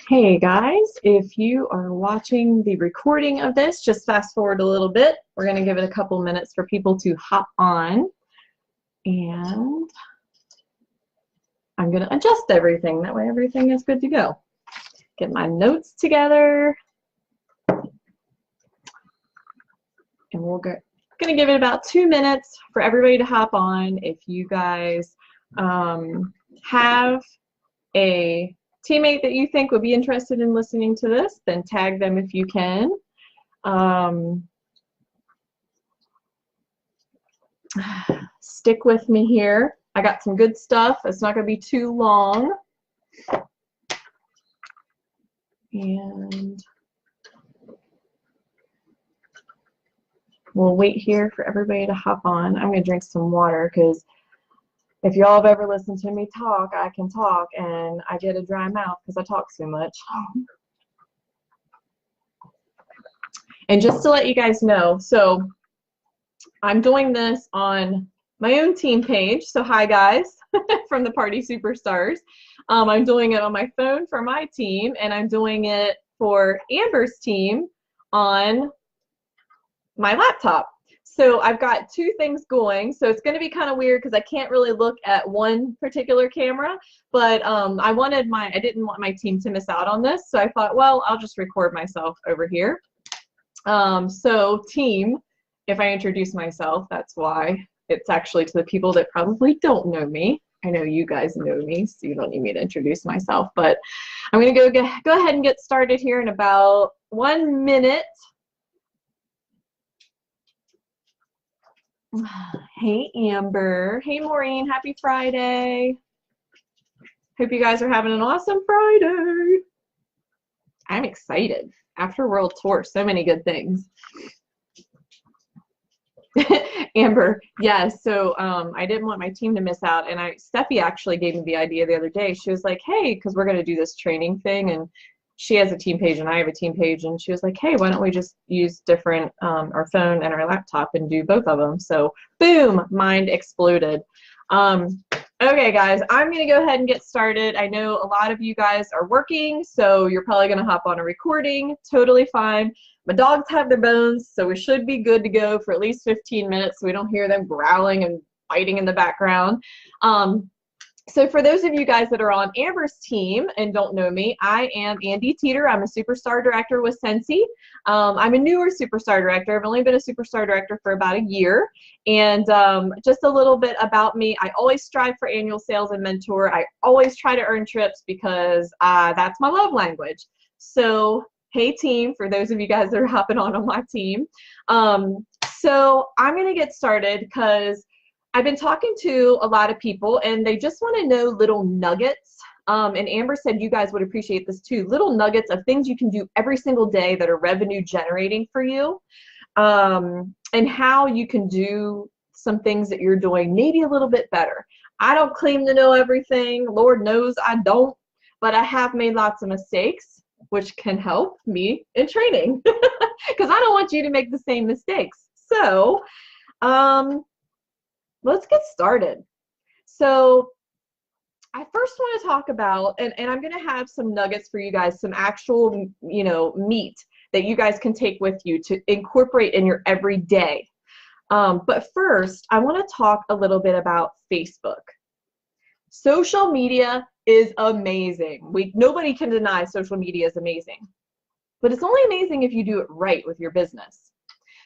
Hey guys, if you are watching the recording of this, just fast forward a little bit. We're going to give it a couple minutes for people to hop on, and I'm going to adjust everything. That way everything is good to go. Get my notes together, and we're going to give it about 2 minutes for everybody to hop on. If you guys have a teammate that you think would be interested in listening to this, then tag them if you can. Stick with me here. I got some good stuff. It's not going to be too long. And we'll wait here for everybody to hop on. I'm going to drink some water because if y'all have ever listened to me talk, I can talk and I get a dry mouth because I talk so much. And just to let you guys know, so I'm doing this on my own team page. So hi guys from the Party Superstars. I'm doing it on my phone for my team, and I'm doing it for Amber's team on my laptop. So I've got two things going, so it's going to be kind of weird because I can't really look at one particular camera, but I didn't want my team to miss out on this, so I thought, well, I'll just record myself over here. So team, if I introduce myself, that's why. It's actually to the people that probably don't know me. I know you guys know me, so you don't need me to introduce myself, but I'm going to go ahead and get started here in about 1 minute. Hey Amber, hey Maureen, happy Friday. Hope you guys are having an awesome Friday. I'm excited. After World Tour, so many good things. Amber, yes, so I didn't want my team to miss out, and Steffi actually gave me the idea the other day. She was like, hey, because we're going to do this training thing, and she has a team page and I have a team page, and she was like, hey, why don't we just use different, our phone and our laptop and do both of them? So boom, mind exploded. Okay guys, I'm gonna go ahead and get started. I know a lot of you guys are working, so you're probably gonna hop on a recording, totally fine. My dogs have their bones, so we should be good to go for at least 15 minutes so we don't hear them growling and fighting in the background. So for those of you guys that are on Amber's team and don't know me, I am Andie Teeter. I'm a Superstar Director with Scentsy. I'm a newer Superstar Director. I've only been a Superstar Director for about a year. And just a little bit about me, I always strive for annual sales and mentor. I always try to earn trips because that's my love language. So hey team, for those of you guys that are hopping on my team. So I'm going to get started because I've been talking to a lot of people and they just want to know little nuggets. And Amber said you guys would appreciate this too. Little nuggets of things you can do every single day that are revenue generating for you. And how you can do some things that you're doing maybe a little bit better. I don't claim to know everything. Lord knows I don't. But I have made lots of mistakes, which can help me in training. Because I don't want you to make the same mistakes. So, let's get started. So I first want to talk about, and I'm going to have some nuggets for you guys, some actual, meat that you guys can take with you to incorporate in your everyday. But first, I want to talk a little bit about Facebook. Social media is amazing. Nobody can deny social media is amazing. But it's only amazing if you do it right with your business.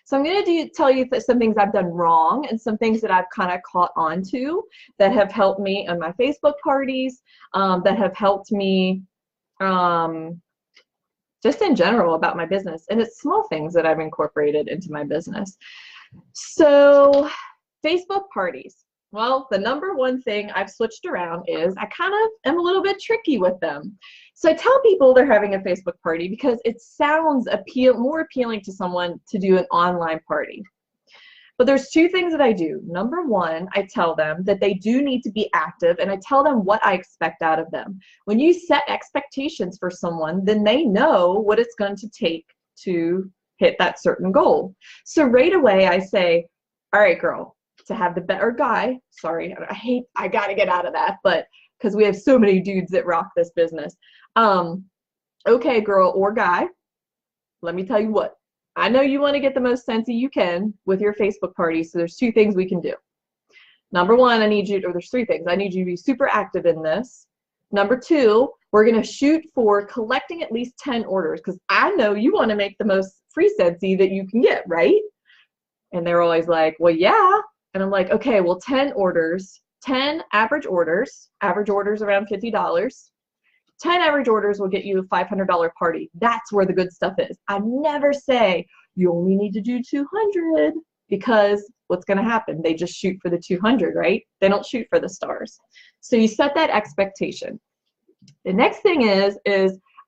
So I'm going to tell you some things I've done wrong and some things that I've kind of caught on to that have helped me on my Facebook parties, that have helped me just in general about my business. And it's small things that I've incorporated into my business. So Facebook parties. Well, the number one thing I've switched around is I kind of am a little bit tricky with them. So I tell people they're having a Facebook party because it sounds more appealing to someone to do an online party. But there's two things that I do. Number one, I tell them that they do need to be active, and I tell them what I expect out of them. When you set expectations for someone, then they know what it's going to take to hit that certain goal. So right away I say, all right, girl, to have the better guy, sorry, I gotta get out of that, but because we have so many dudes that rock this business. Okay, girl or guy, let me tell you what. I know you want to get the most Scentsy you can with your Facebook party, so there's two things we can do. Number one, I need you, or there's three things. I need you to be super active in this. Number two, we're going to shoot for collecting at least 10 orders, because I know you want to make the most free Scentsy that you can get, right? And they're always like, well, yeah. And I'm like, okay, well, 10 orders, 10 average orders around $50. 10 average orders will get you a $500 party. That's where the good stuff is. I never say you only need to do 200, because what's going to happen? They just shoot for the 200, right? They don't shoot for the stars. So you set that expectation. The next thing is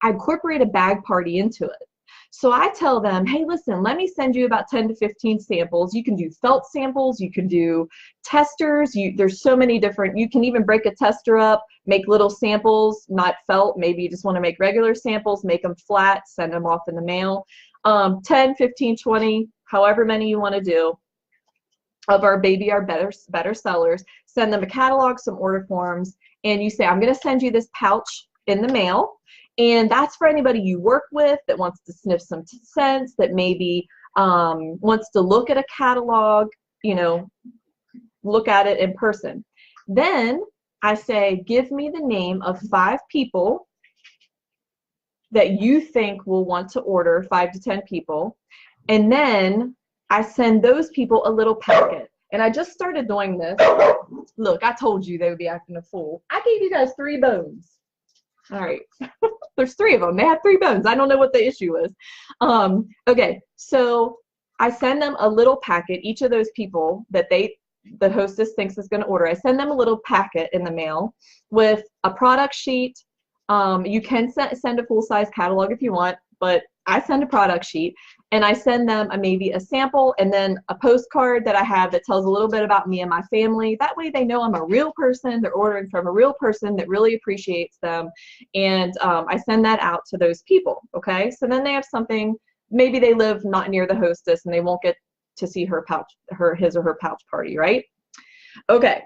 I incorporate a bag party into it. So I tell them, hey, listen, let me send you about 10 to 15 samples. You can do felt samples. You can do testers. There's so many different, you can even break a tester up, make little samples, not felt. Maybe you just want to make regular samples, make them flat, send them off in the mail. 10, 15, 20, however many you want to do of our better sellers. Send them a catalog, some order forms, and you say, I'm going to send you this pouch in the mail. And that's for anybody you work with that wants to sniff some scents, that maybe wants to look at a catalog, you know, look at it in person. Then I say, give me the name of 5 people that you think will want to order, 5 to 10 people. And then I send those people a little packet. And I just started doing this. Look, I told you they would be acting a fool. I gave you guys 3 bones. All right. There's 3 of them. They have 3 bones. I don't know what the issue is. Okay, so I send them a little packet, each of those people that the hostess thinks is going to order. I send them a little packet in the mail with a product sheet. You can send a full-size catalog if you want, but I send a product sheet, and I send them maybe a sample and then a postcard that I have that tells a little bit about me and my family. That way they know I'm a real person. They're ordering from a real person that really appreciates them. And I send that out to those people, okay? So then they have something, maybe they live not near the hostess and they won't get to see his or her pouch party, right? Okay.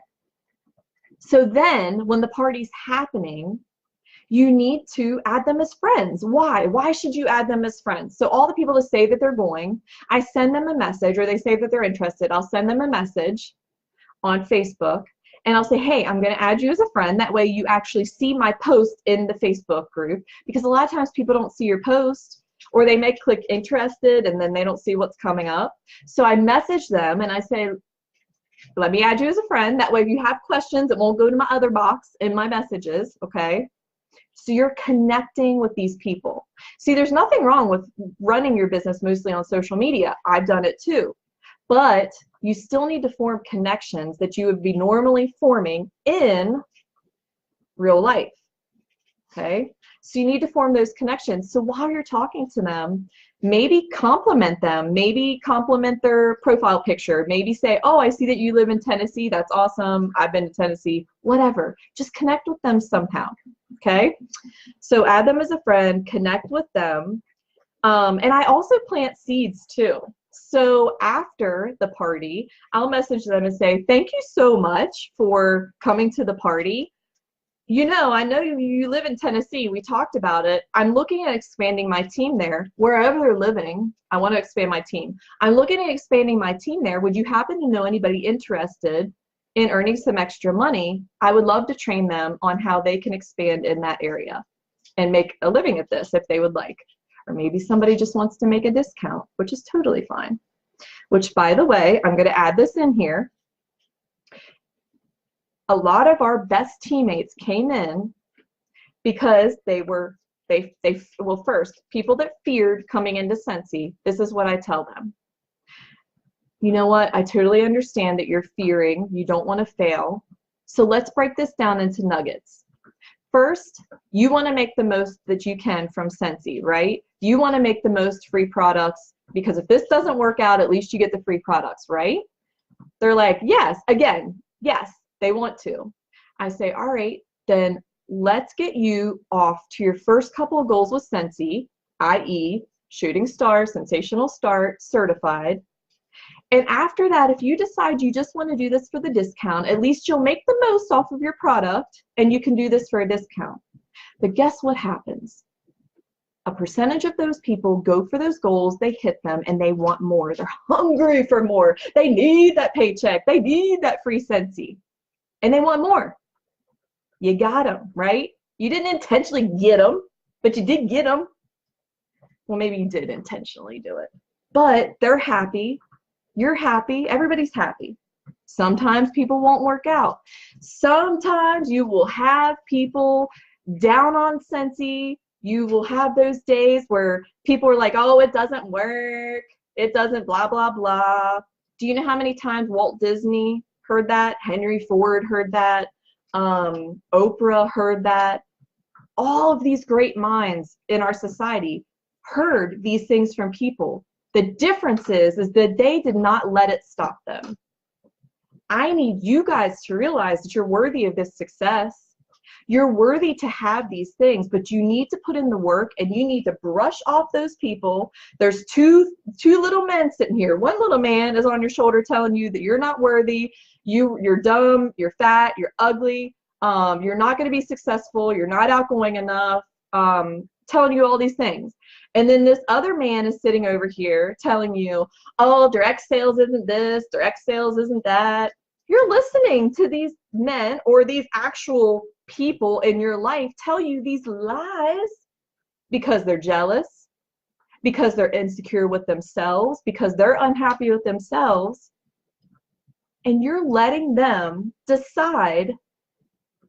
So then when the party's happening, you need to add them as friends. Why? Why should you add them as friends? So all the people that say that they're going, I send them a message, or they say that they're interested. I'll send them a message on Facebook, and I'll say, hey, I'm going to add you as a friend. That way you actually see my post in the Facebook group, because a lot of times people don't see your post, or they may click interested and then they don't see what's coming up. So I message them and I say, let me add you as a friend. That way if you have questions, it won't go to my other box in my messages, okay? So you're connecting with these people. See, there's nothing wrong with running your business mostly on social media. I've done it too. But you still need to form connections that you would be normally forming in real life. Okay? So you need to form those connections. So while you're talking to them, maybe compliment them. Maybe compliment their profile picture. Maybe say, oh, I see that you live in Tennessee. That's awesome. I've been to Tennessee. Whatever. Just connect with them somehow. Okay? So add them as a friend. Connect with them. And I also plant seeds too. So after the party, I'll message them and say, thank you so much for coming to the party. You know, I know you live in Tennessee. We talked about it. I'm looking at expanding my team there. Wherever they're living, I want to expand my team. I'm looking at expanding my team there. Would you happen to know anybody interested in earning some extra money? I would love to train them on how they can expand in that area and make a living at this if they would like. Or maybe somebody just wants to make a discount, which is totally fine. Which, by the way, I'm going to add this in here. A lot of our best teammates came in because well, first, people that feared coming into Scentsy, this is what I tell them. You know what? I totally understand that you're fearing. You don't want to fail. So let's break this down into nuggets. First, you want to make the most that you can from Scentsy, right? You want to make the most free products, because if this doesn't work out, at least you get the free products, right? They're like, yes, again, yes. They want to. I say, all right, then let's get you off to your first couple of goals with Scentsy, i.e. shooting star, sensational start, certified. And after that, if you decide you just want to do this for the discount, at least you'll make the most off of your product and you can do this for a discount. But guess what happens? a percentage of those people go for those goals, they hit them, and they want more. They're hungry for more. They need that paycheck. They need that free Scentsy, and they want more. You got them, right? You didn't intentionally get them, but you did get them. Well, maybe you did intentionally do it, but they're happy. You're happy. Everybody's happy. Sometimes people won't work out. Sometimes you will have people down on Scentsy. You will have those days where people are like, oh, it doesn't work. It doesn't blah, blah, blah. Do you know how many times Walt Disney heard that? Henry Ford heard that. Oprah heard that. All of these great minds in our society heard these things from people. The difference is that they did not let it stop them. I need you guys to realize that you're worthy of this success. You're worthy to have these things, but you need to put in the work, and you need to brush off those people. There's two little men sitting here. One little man is on your shoulder telling you that you're not worthy, you're dumb, you're fat, you're ugly, you're not going to be successful, you're not outgoing enough, telling you all these things. And then this other man is sitting over here telling you, oh, direct sales isn't this, direct sales isn't that. You're listening to these men or these actual people in your life tell you these lies because they're jealous, because they're insecure with themselves, because they're unhappy with themselves. And you're letting them decide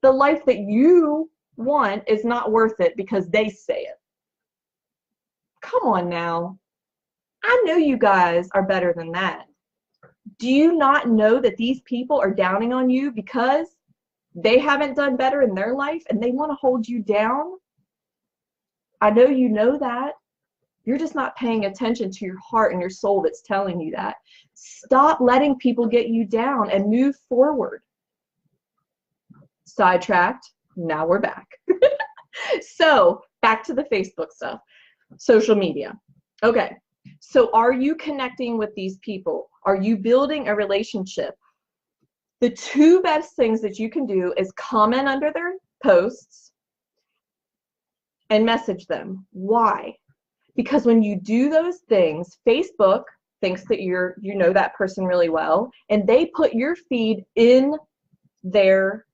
the life that you want is not worth it because they say it. Come on now. I know you guys are better than that. Do you not know that these people are downing on you because they haven't done better in their life and they want to hold you down? I know you know that. You're just not paying attention to your heart and your soul that's telling you that. Stop letting people get you down and move forward. Sidetracked. Now we're back. So back to the Facebook stuff. Social media. Okay. So are you connecting with these people? Are you building a relationship? The two best things that you can do is comment under their posts and message them. Why? Because when you do those things, Facebook thinks that you know that person really well, and they put your feed in their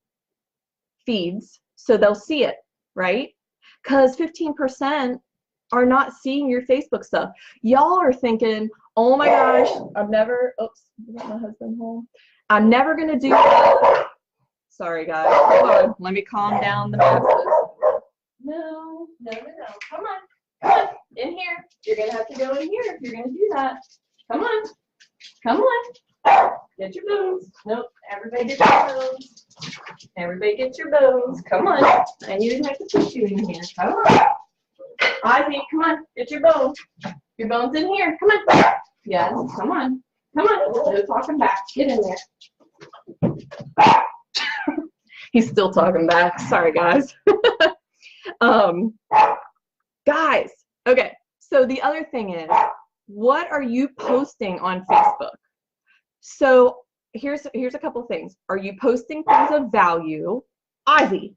feeds so they'll see it, right? Because 15% are not seeing your Facebook stuff. Y'all are thinking, oh my gosh, I'm never, oops, is that my husband home? I'm never going to do that. Sorry, guys. Hold on. Let me calm down the masses. No. Come on. Come on. In here. You're going to have to go in here if you're going to do that. Come on. Come on. Get your bones. Nope. Everybody get your bones. Everybody get your bones. Come on. I need to have to put you in here. Come on. Ivy, come on. Get your bones. Your bones in here. Come on. Yes. Come on. Come on. No talking back. Get in there. He's still talking back. Sorry, guys. Guys, okay. So the other thing is, what are you posting on Facebook? So here's a couple things. Are you posting things of value? Ivy.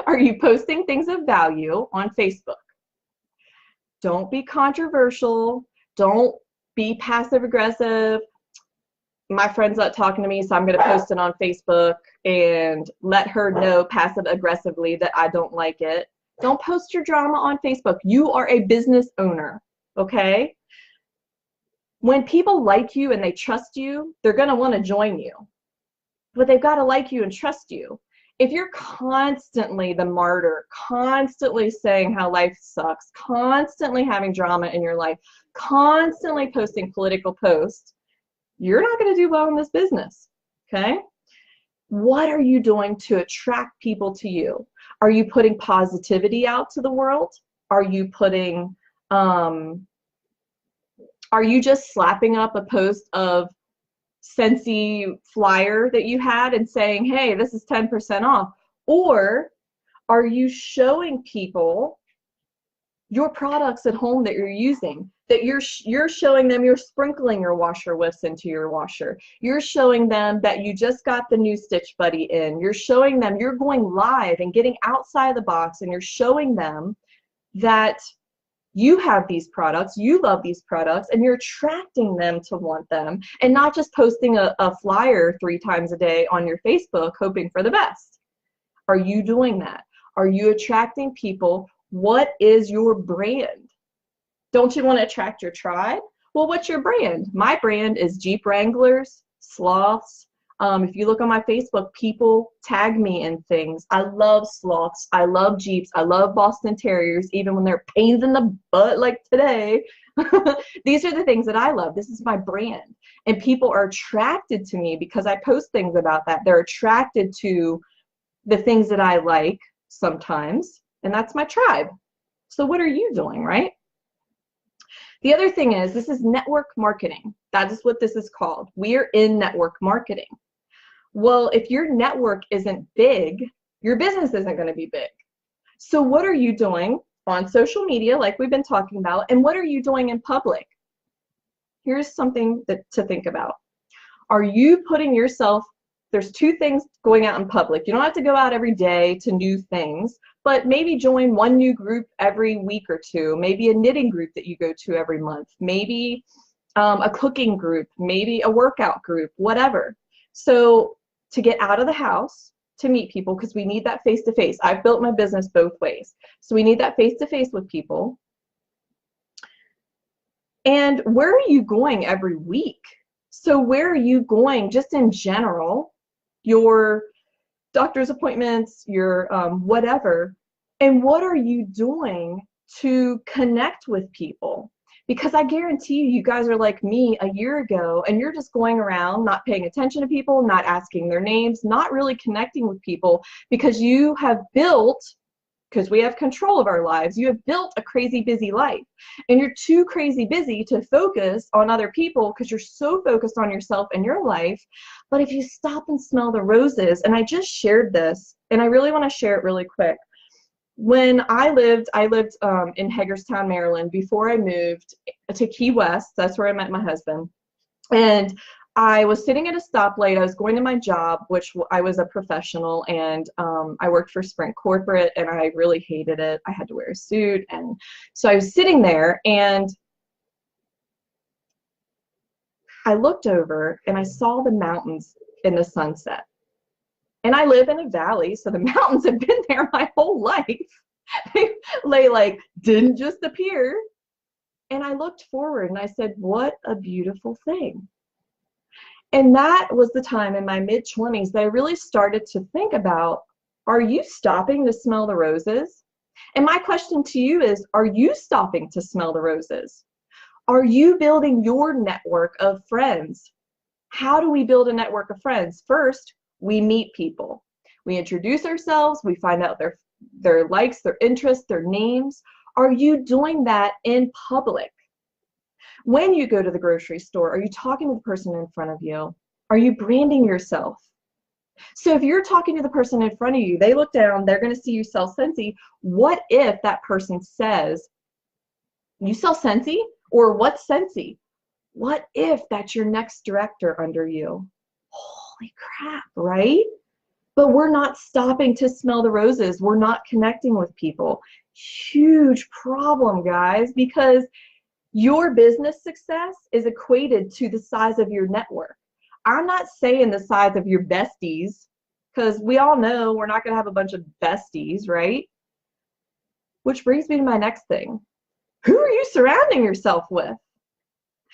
Are you posting things of value on Facebook? Don't be controversial. Don't be passive aggressive. My friend's not talking to me, so I'm going to post it on Facebook and let her know passive aggressively that I don't like it. Don't post your drama on Facebook. You are a business owner, okay? When people like you and they trust you, they're going to want to join you. But they've got to like you and trust you. If you're constantly the martyr, constantly saying how life sucks, constantly having drama in your life, constantly posting political posts, you're not going to do well in this business, okay? What are you doing to attract people to you? Are you putting positivity out to the world? Are you putting, are you just slapping up a post of Scentsy flyer that you had and saying, hey, this is 10% off? Or are you showing people your products at home that you're using, that you're showing them you're sprinkling your washer whiffs into your washer. You're showing them that you just got the new Stitch Buddy in. You're showing them you're going live and getting outside the box, and you're showing them that you have these products, you love these products, and you're attracting them to want them, and not just posting a flyer 3 times a day on your Facebook hoping for the best. Are you doing that? Are you attracting people? What is your brand? Don't you want to attract your tribe? Well, what's your brand? My brand is Jeep Wranglers, sloths. If you look on my Facebook, people tag me in things. I love sloths. I love Jeeps. I love Boston Terriers, even when they're pains in the butt like today. These are the things that I love. This is my brand. And people are attracted to me because I post things about that. They're attracted to the things that I like sometimes, and that's my tribe. So what are you doing, right? The other thing is, this is network marketing. That is what this is called. We are in network marketing. Well, if your network isn't big, your business isn't going to be big. So what are you doing on social media, like we've been talking about, and what are you doing in public? Here's something to think about. Are you putting yourself, there's 2 things going out in public. You don't have to go out every day to new things, but maybe join one new group every week or 2, maybe a knitting group that you go to every month, maybe a cooking group, maybe a workout group, whatever. So to get out of the house, to meet people, because we need that face-to-face. I've built my business both ways. So we need that face-to-face with people. And where are you going every week? So where are you going just in general? Your doctor's appointments, your whatever, and what are you doing to connect with people? Because I guarantee you, you guys are like me a year ago, and you're just going around not paying attention to people, not asking their names, not really connecting with people, because you have built, because we have control of our lives, you have built a crazy busy life, and you're too crazy busy to focus on other people because you're so focused on yourself and your life. But if you stop and smell the roses, and I just shared this, and I really want to share it really quick. When I lived in Hagerstown, Maryland, before I moved to Key West. That's where I met my husband. And I was sitting at a stoplight. I was going to my job, which I was a professional, and I worked for Sprint Corporate, and I really hated it. I had to wear a suit, and so I was sitting there, and I looked over, and I saw the mountains in the sunset. And I live in a valley, so the mountains have been there my whole life. They like didn't just appear. And I looked forward, and I said, what a beautiful thing. And that was the time in my mid-20s that I really started to think about, are you stopping to smell the roses? And my question to you is, are you stopping to smell the roses? Are you building your network of friends? How do we build a network of friends? First, we meet people. We introduce ourselves. We find out their likes, their interests, their names. Are you doing that in public? When you go to the grocery store, are you talking to the person in front of you? Are you branding yourself? So if you're talking to the person in front of you, they look down, they're going to see you sell Scentsy. What if that person says, you sell Scentsy? Or what's Scentsy? What if that's your next director under you? Holy crap, right? But we're not stopping to smell the roses. We're not connecting with people. Huge problem, guys, because your business success is equated to the size of your network. I'm not saying the size of your besties, because we all know we're not going to have a bunch of besties, right? Which brings me to my next thing. Who are you surrounding yourself with?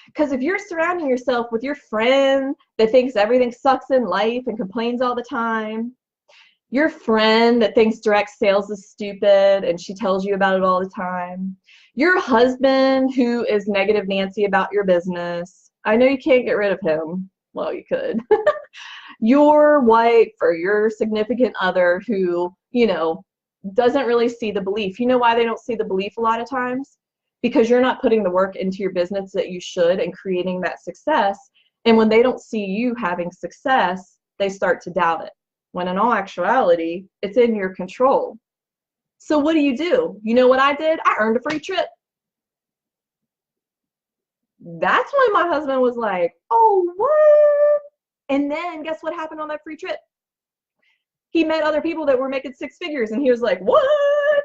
Because if you're surrounding yourself with your friend that thinks everything sucks in life and complains all the time, your friend that thinks direct sales is stupid and she tells you about it all the time, your husband who is negative Nancy about your business, I know you can't get rid of him. Well, you could. Your wife or your significant other who, you know, doesn't really see the belief. You know why they don't see the belief a lot of times? Because you're not putting the work into your business that you should and creating that success. And when they don't see you having success, they start to doubt it. When in all actuality, it's in your control. So what do? You know what I did? I earned a free trip. That's when my husband was like, oh, what? And then guess what happened on that free trip? He met other people that were making six figures, and he was like, what?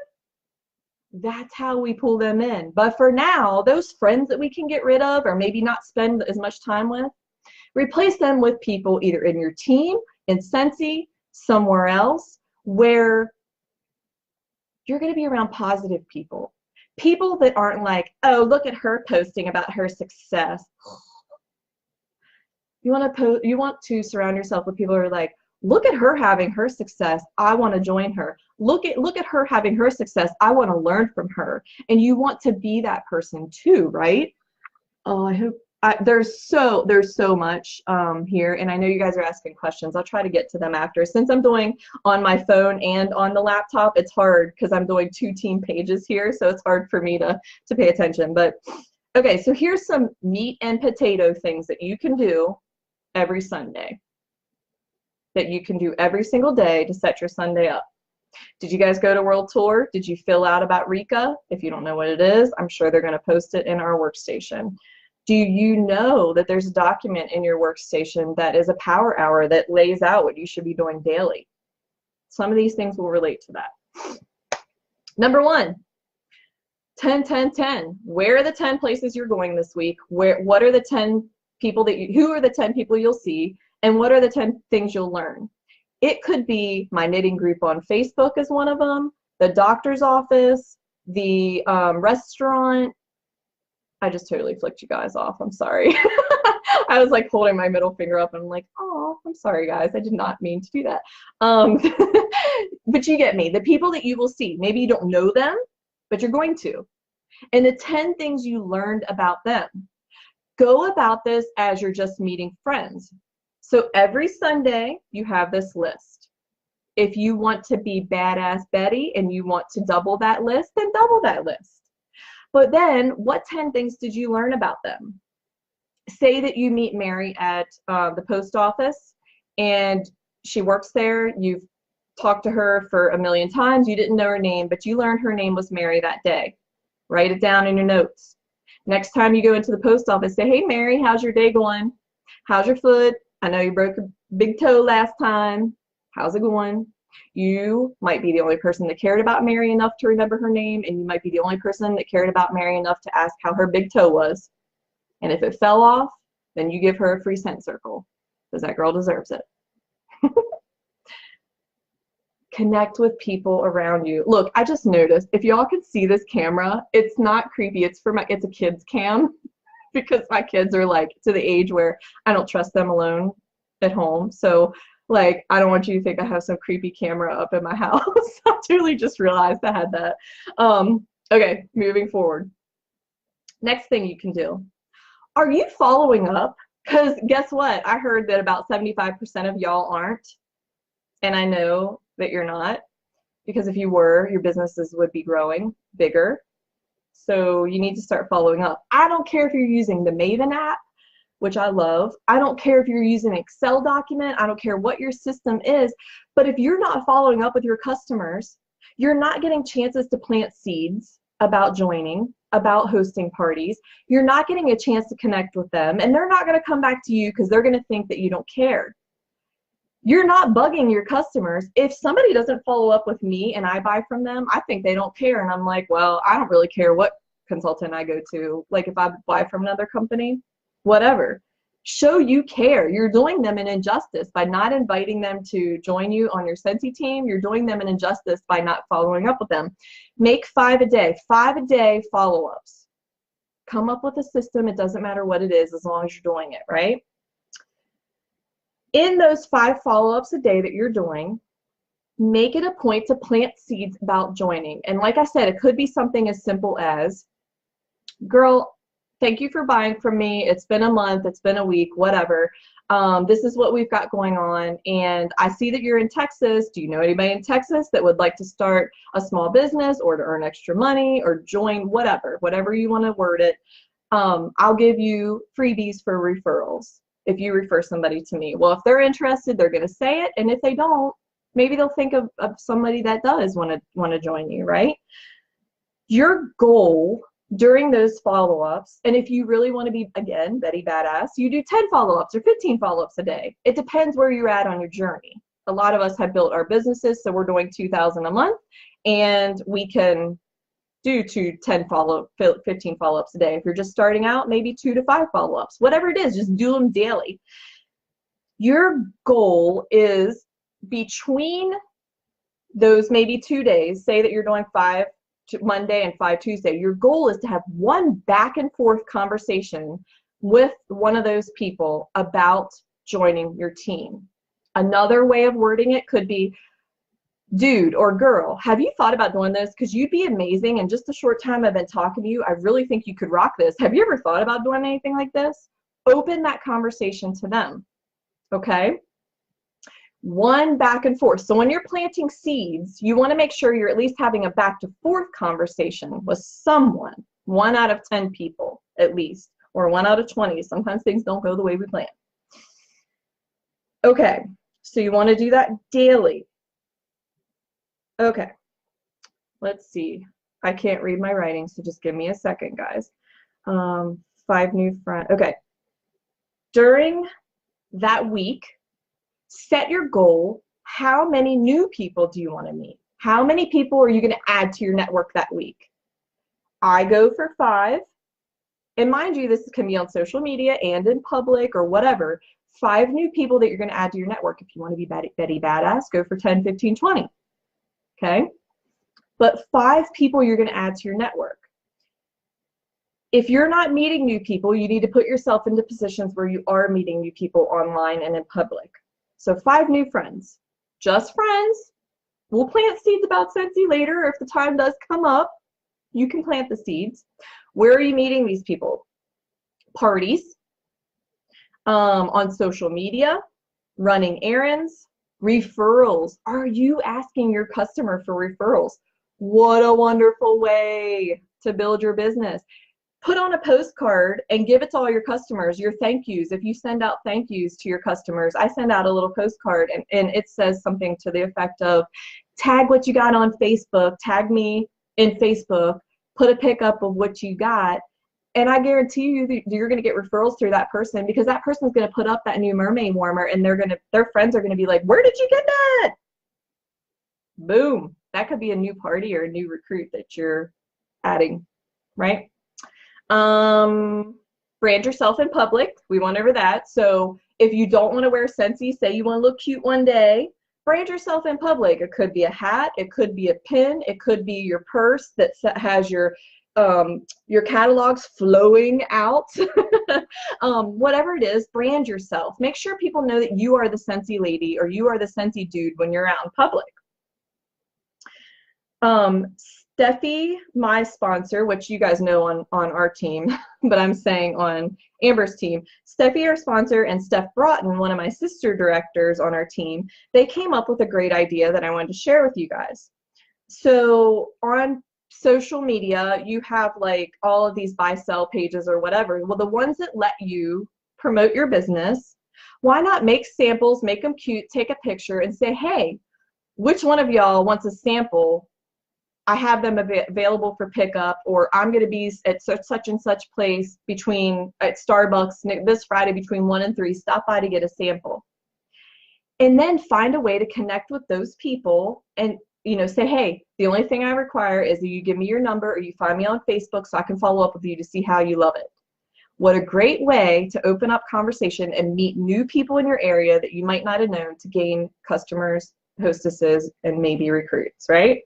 That's how we pull them in. But for now, those friends that we can get rid of or maybe not spend as much time with, replace them with people either in your team, in Scentsy, somewhere else, where you're going to be around positive people. People that aren't like, oh, look at her posting about her success. You want to surround yourself with people who are like, look at her having her success. I want to join her. Look at her having her success. I want to learn from her. And you want to be that person too, right? Oh, I hope there's so much here, and I know you guys are asking questions. I'll try to get to them after. Since I'm doing on my phone and on the laptop, it's hard because I'm doing 2 team pages here, so it's hard for me to pay attention. But okay, so here's some meat and potato things that you can do every Sunday, that you can do every single day to set your Sunday up. Did you guys go to World Tour? Did you fill out about Rika? If you don't know what it is, I'm sure they're going to post it in our workstation. Do you know that there's a document in your workstation that is a power hour that lays out what you should be doing daily? Some of these things will relate to that. Number 1, 10, 10, 10. Where are the 10 places you're going this week? What are the 10 people who are the 10 people you'll see? And what are the 10 things you'll learn? It could be my knitting group on Facebook is one of them, the doctor's office, the restaurant. I just totally flicked you guys off. I'm sorry. I was like holding my middle finger up and I'm like, oh, I'm sorry guys. I did not mean to do that. But you get me. The people that you will see, maybe you don't know them, but you're going to. And the 10 things you learned about them. Go about this as you're just meeting friends. So every Sunday you have this list. If you want to be badass Betty and you want to double that list, then double that list. But then, what 10 things did you learn about them? Say that you meet Mary at the post office and she works there. You've talked to her for a million times. You didn't know her name, but you learned her name was Mary that day. Write it down in your notes. Next time you go into the post office, say, hey, Mary, how's your day going? How's your foot? I know you broke a big toe last time. How's it going? You might be the only person that cared about Mary enough to remember her name, and you might be the only person that cared about Mary enough to ask how her big toe was. And if it fell off, then you give her a free scent circle, because that girl deserves it. Connect with people around you. Look, I just noticed, if y'all can see this camera, it's not creepy. It's a kid's cam, because my kids are like to the age where I don't trust them alone at home. So like, I don't want you to think I have some creepy camera up in my house. I totally just realized I had that. Okay, moving forward. Next thing you can do. Are you following up? Because guess what? I heard that about 75% of y'all aren't. And I know that you're not. Because if you were, your businesses would be growing bigger. So you need to start following up. I don't care if you're using the Maven app, which I love. I don't care if you're using an Excel document. I don't care what your system is. But if you're not following up with your customers, you're not getting chances to plant seeds about joining, about hosting parties. You're not getting a chance to connect with them. And they're not going to come back to you because they're going to think that you don't care. You're not bugging your customers. If somebody doesn't follow up with me and I buy from them, I think they don't care. And I'm like, well, I don't really care what consultant I go to. Like if I buy from another company, whatever. Show you care. You're doing them an injustice by not inviting them to join you on your Scentsy team. You're doing them an injustice by not following up with them. Make 5 a day. 5 a day follow-ups. Come up with a system. It doesn't matter what it is as long as you're doing it, right? In those 5 follow-ups a day that you're doing, make it a point to plant seeds about joining. And like I said, it could be something as simple as, girl, thank you for buying from me. It's been a month, it's been a week, whatever. This is what we've got going on. And I see that you're in Texas. Do you know anybody in Texas that would like to start a small business or to earn extra money or join whatever you want to word it? I'll give you freebies for referrals if you refer somebody to me. Well, if they're interested, they're going to say it. And if they don't, maybe they'll think of somebody that does want to join you, right? Your goal during those follow-ups, and if you really want to be, again, Betty Badass, you do 10 follow-ups or 15 follow-ups a day. It depends where you're at on your journey. A lot of us have built our businesses, so we're doing 2,000 a month, and we can do 15 follow-ups a day. If you're just starting out, maybe 2 to 5 follow-ups. Whatever it is, just do them daily. Your goal is between those maybe 2 days, say that you're doing 5 Monday and 5 Tuesday, your goal is to have one back and forth conversation with one of those people about joining your team. Another way of wording it could be, dude or girl, have you thought about doing this? Because you'd be amazing. In just a short time I've been talking to you, I really think you could rock this. Have you ever thought about doing anything like this? Open that conversation to them, okay? One back and forth. So when you're planting seeds, you want to make sure you're at least having a back to forth conversation with someone, 1 out of 10 people at least, or 1 out of 20. Sometimes things don't go the way we plan. Okay, so you want to do that daily. Okay, let's see. I can't read my writing, so just give me a second, guys. 5 new friends. Okay, during that week, set your goal. How many new people do you want to meet? How many people are you going to add to your network that week? I go for 5. And mind you, this can be on social media and in public or whatever. 5 new people that you're going to add to your network. If you want to be Betty Badass, go for 10, 15, 20. Okay? But 5 people you're going to add to your network. If you're not meeting new people, you need to put yourself into positions where you are meeting new people online and in public. So 5 new friends, just friends. We'll plant seeds about Scentsy later. If the time does come up, you can plant the seeds. Where are you meeting these people? Parties, on social media, running errands, referrals. Are you asking your customer for referrals? What a wonderful way to build your business. Put on a postcard and give it to all your customers, your thank yous. If you send out thank yous to your customers, I send out a little postcard and it says something to the effect of, tag what you got on Facebook, tag me in Facebook, put a pickup of what you got, and I guarantee you that you're going to get referrals through that person, because that person's going to put up that new mermaid warmer and their friends are going to be like, where did you get that? Boom. That could be a new party or a new recruit that you're adding, right? Brand yourself in public. We went over that. So if you don't want to wear Scentsy, say you want to look cute one day, brand yourself in public. It could be a hat, it could be a pin, it could be your purse that has your catalogs flowing out. Whatever it is, brand yourself. Make sure people know that you are the Scentsy lady or you are the Scentsy dude when you're out in public. Steffi, my sponsor, which you guys know on our team, but I'm saying on Amber's team, Steffi, our sponsor, and Steph Broughton, one of my sister directors on our team, they came up with a great idea that I wanted to share with you guys. So on social media, you have like all of these buy-sell pages or whatever. Well, the ones that let you promote your business, why not make samples, make them cute, take a picture, and say, hey, which one of y'all wants a sample? I have them available for pickup, or I'm going to be at such and such place at Starbucks this Friday between 1 and 3. Stop by to get a sample. And then find a way to connect with those people and, say, hey, the only thing I require is that you give me your number or you find me on Facebook so I can follow up with you to see how you love it. What a great way to open up conversation and meet new people in your area that you might not have known to gain customers, hostesses, and maybe recruits, right?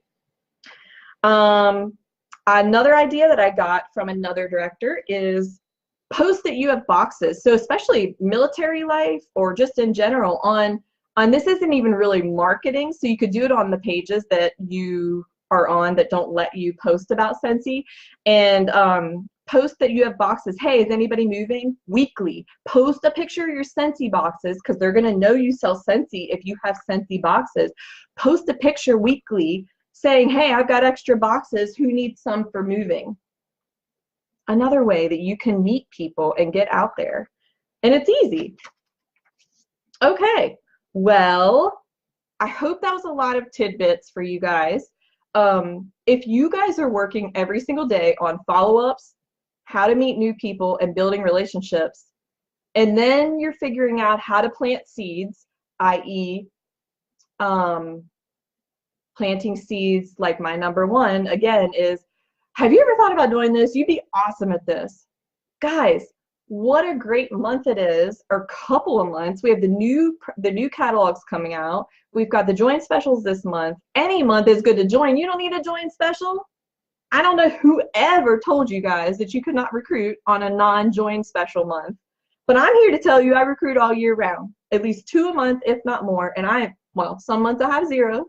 Another idea that I got from another director is post that you have boxes. So especially military life or just in general on this isn't even really marketing. So you could do it on the pages that you are on that don't let you post about Scentsy, and post that you have boxes. Hey, is anybody moving? Weekly. Post a picture of your Scentsy boxes because they're going to know you sell Scentsy if you have Scentsy boxes. Post a picture weekly saying, hey, I've got extra boxes, who needs some for moving? Another way that you can meet people and get out there. And it's easy. Okay, well, I hope that was a lot of tidbits for you guys. If you guys are working every single day on follow-ups, how to meet new people and building relationships, and then you're figuring out how to plant seeds, i.e., planting seeds, like my number one, again, is, have you ever thought about doing this? You'd be awesome at this. Guys, what a great month it is, or couple of months. We have the new catalogs coming out. We've got the join specials this month. Any month is good to join. You don't need a join special. I don't know whoever told you guys that you could not recruit on a non-join special month. But I'm here to tell you I recruit all year round, at least 2 a month, if not more. And well, some months I have 0,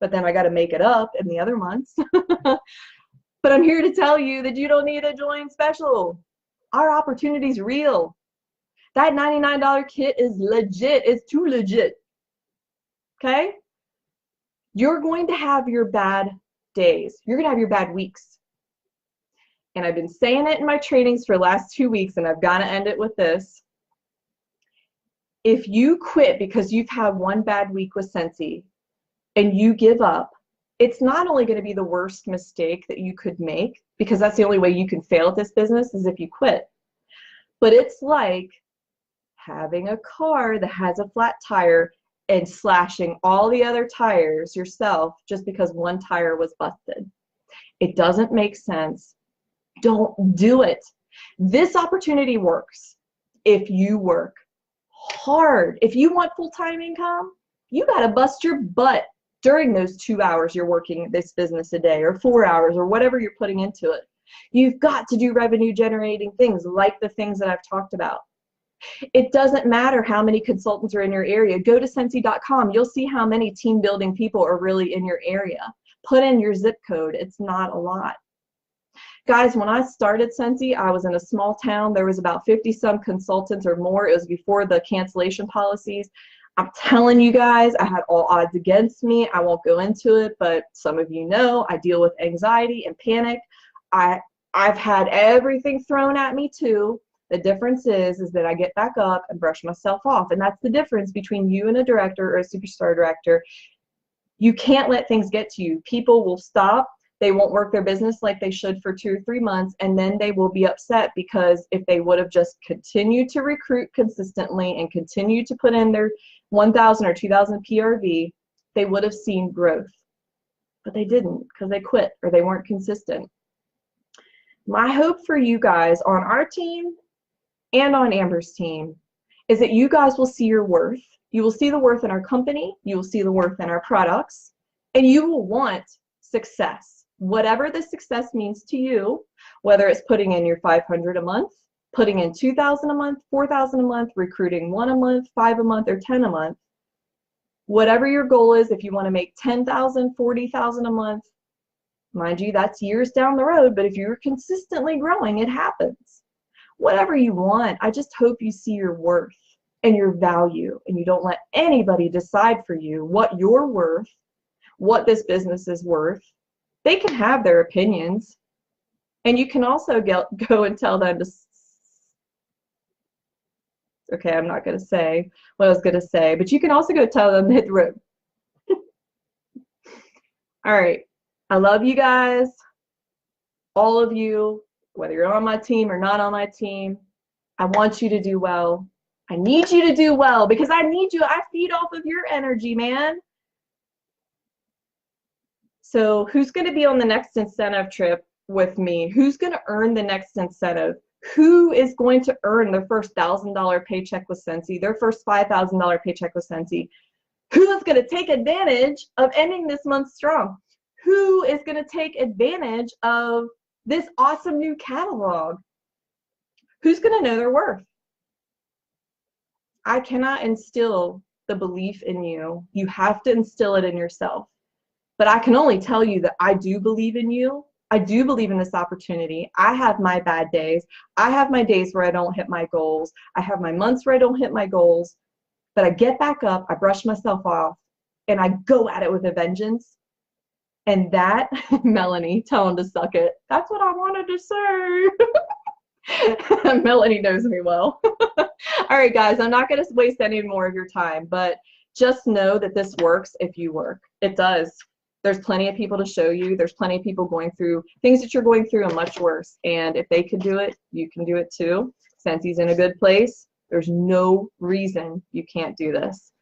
but then I got to make it up in the other months. But I'm here to tell you that you don't need a join special. Our opportunity's real. That $99 kit is legit. It's too legit. Okay? You're going to have your bad days. You're going to have your bad weeks. And I've been saying it in my trainings for the last 2 weeks, and I've got to end it with this. If you quit because you've had one bad week with Scentsy and you give up, it's not only going to be the worst mistake that you could make, because that's the only way you can fail at this business is if you quit. But it's like having a car that has a flat tire and slashing all the other tires yourself just because one tire was busted. It doesn't make sense. Don't do it. This opportunity works if you work hard. If you want full-time income, you got to bust your butt during those 2 hours you're working this business a day, or 4 hours, or whatever you're putting into it. You've got to do revenue generating things like the things that I've talked about. It doesn't matter how many consultants are in your area. Go to Scentsy.com. You'll see how many team building people are really in your area. Put in your zip code. It's not a lot. Guys, when I started Scentsy, I was in a small town. There was about 50-some consultants or more. It was before the cancellation policies. I'm telling you guys, I had all odds against me. I won't go into it, but some of you know I deal with anxiety and panic. I've had everything thrown at me too. The difference is that I get back up and brush myself off. And that's the difference between you and a director or a superstar director. You can't let things get to you. People will stop. They won't work their business like they should for 2 or 3 months, and then they will be upset because if they would have just continued to recruit consistently and continued to put in their 1,000 or 2,000 PRV, they would have seen growth. But they didn't because they quit or they weren't consistent. My hope for you guys on our team and on Amber's team is that you guys will see your worth. You will see the worth in our company. You will see the worth in our products. And you will want success. Whatever the success means to you, whether it's putting in your 500 a month, putting in 2,000 a month, 4,000 a month, recruiting 1 a month, 5 a month, or 10 a month, whatever your goal is, if you want to make 10,000, 40,000 a month, mind you, that's years down the road, but if you're consistently growing, it happens. Whatever you want, I just hope you see your worth and your value, and you don't let anybody decide for you what you're worth, what this business is worth. They can have their opinions, and you can also go and tell them to, okay, I'm not going to say what I was going to say, but you can also go tell them to hit the road. All right. I love you guys, all of you, whether you're on my team or not on my team. I want you to do well. I need you to do well because I need you. I feed off of your energy, man. So who's going to be on the next incentive trip with me? Who's going to earn the next incentive? Who is going to earn their first $1,000 paycheck with Scentsy, their first $5,000 paycheck with Scentsy? Who is going to take advantage of ending this month strong? Who is going to take advantage of this awesome new catalog? Who's going to know their worth? I cannot instill the belief in you. You have to instill it in yourself. But I can only tell you that I do believe in you. I do believe in this opportunity. I have my bad days. I have my days where I don't hit my goals. I have my months where I don't hit my goals. But I get back up, I brush myself off, and I go at it with a vengeance. And that, Melanie, tell him to suck it. That's what I wanted to say. Melanie knows me well. All right, guys, I'm not going to waste any more of your time, but just know that this works if you work. It does. There's plenty of people to show you. There's plenty of people going through things that you're going through and much worse. And if they could do it, you can do it too. Scentsy's in a good place. There's no reason you can't do this.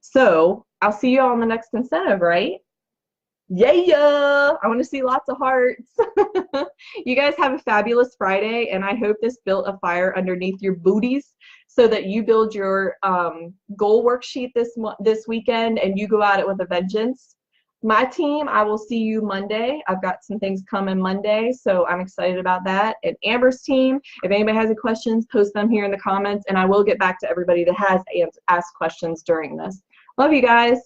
So I'll see you all on the next incentive, right? Yeah, I want to see lots of hearts. You guys have a fabulous Friday, and I hope this built a fire underneath your booties so that you build your goal worksheet this weekend and you go at it with a vengeance. My team, I will see you Monday. I've got some things coming Monday, so I'm excited about that. And Amber's team, if anybody has any questions, post them here in the comments, and I will get back to everybody that has asked questions during this. Love you guys.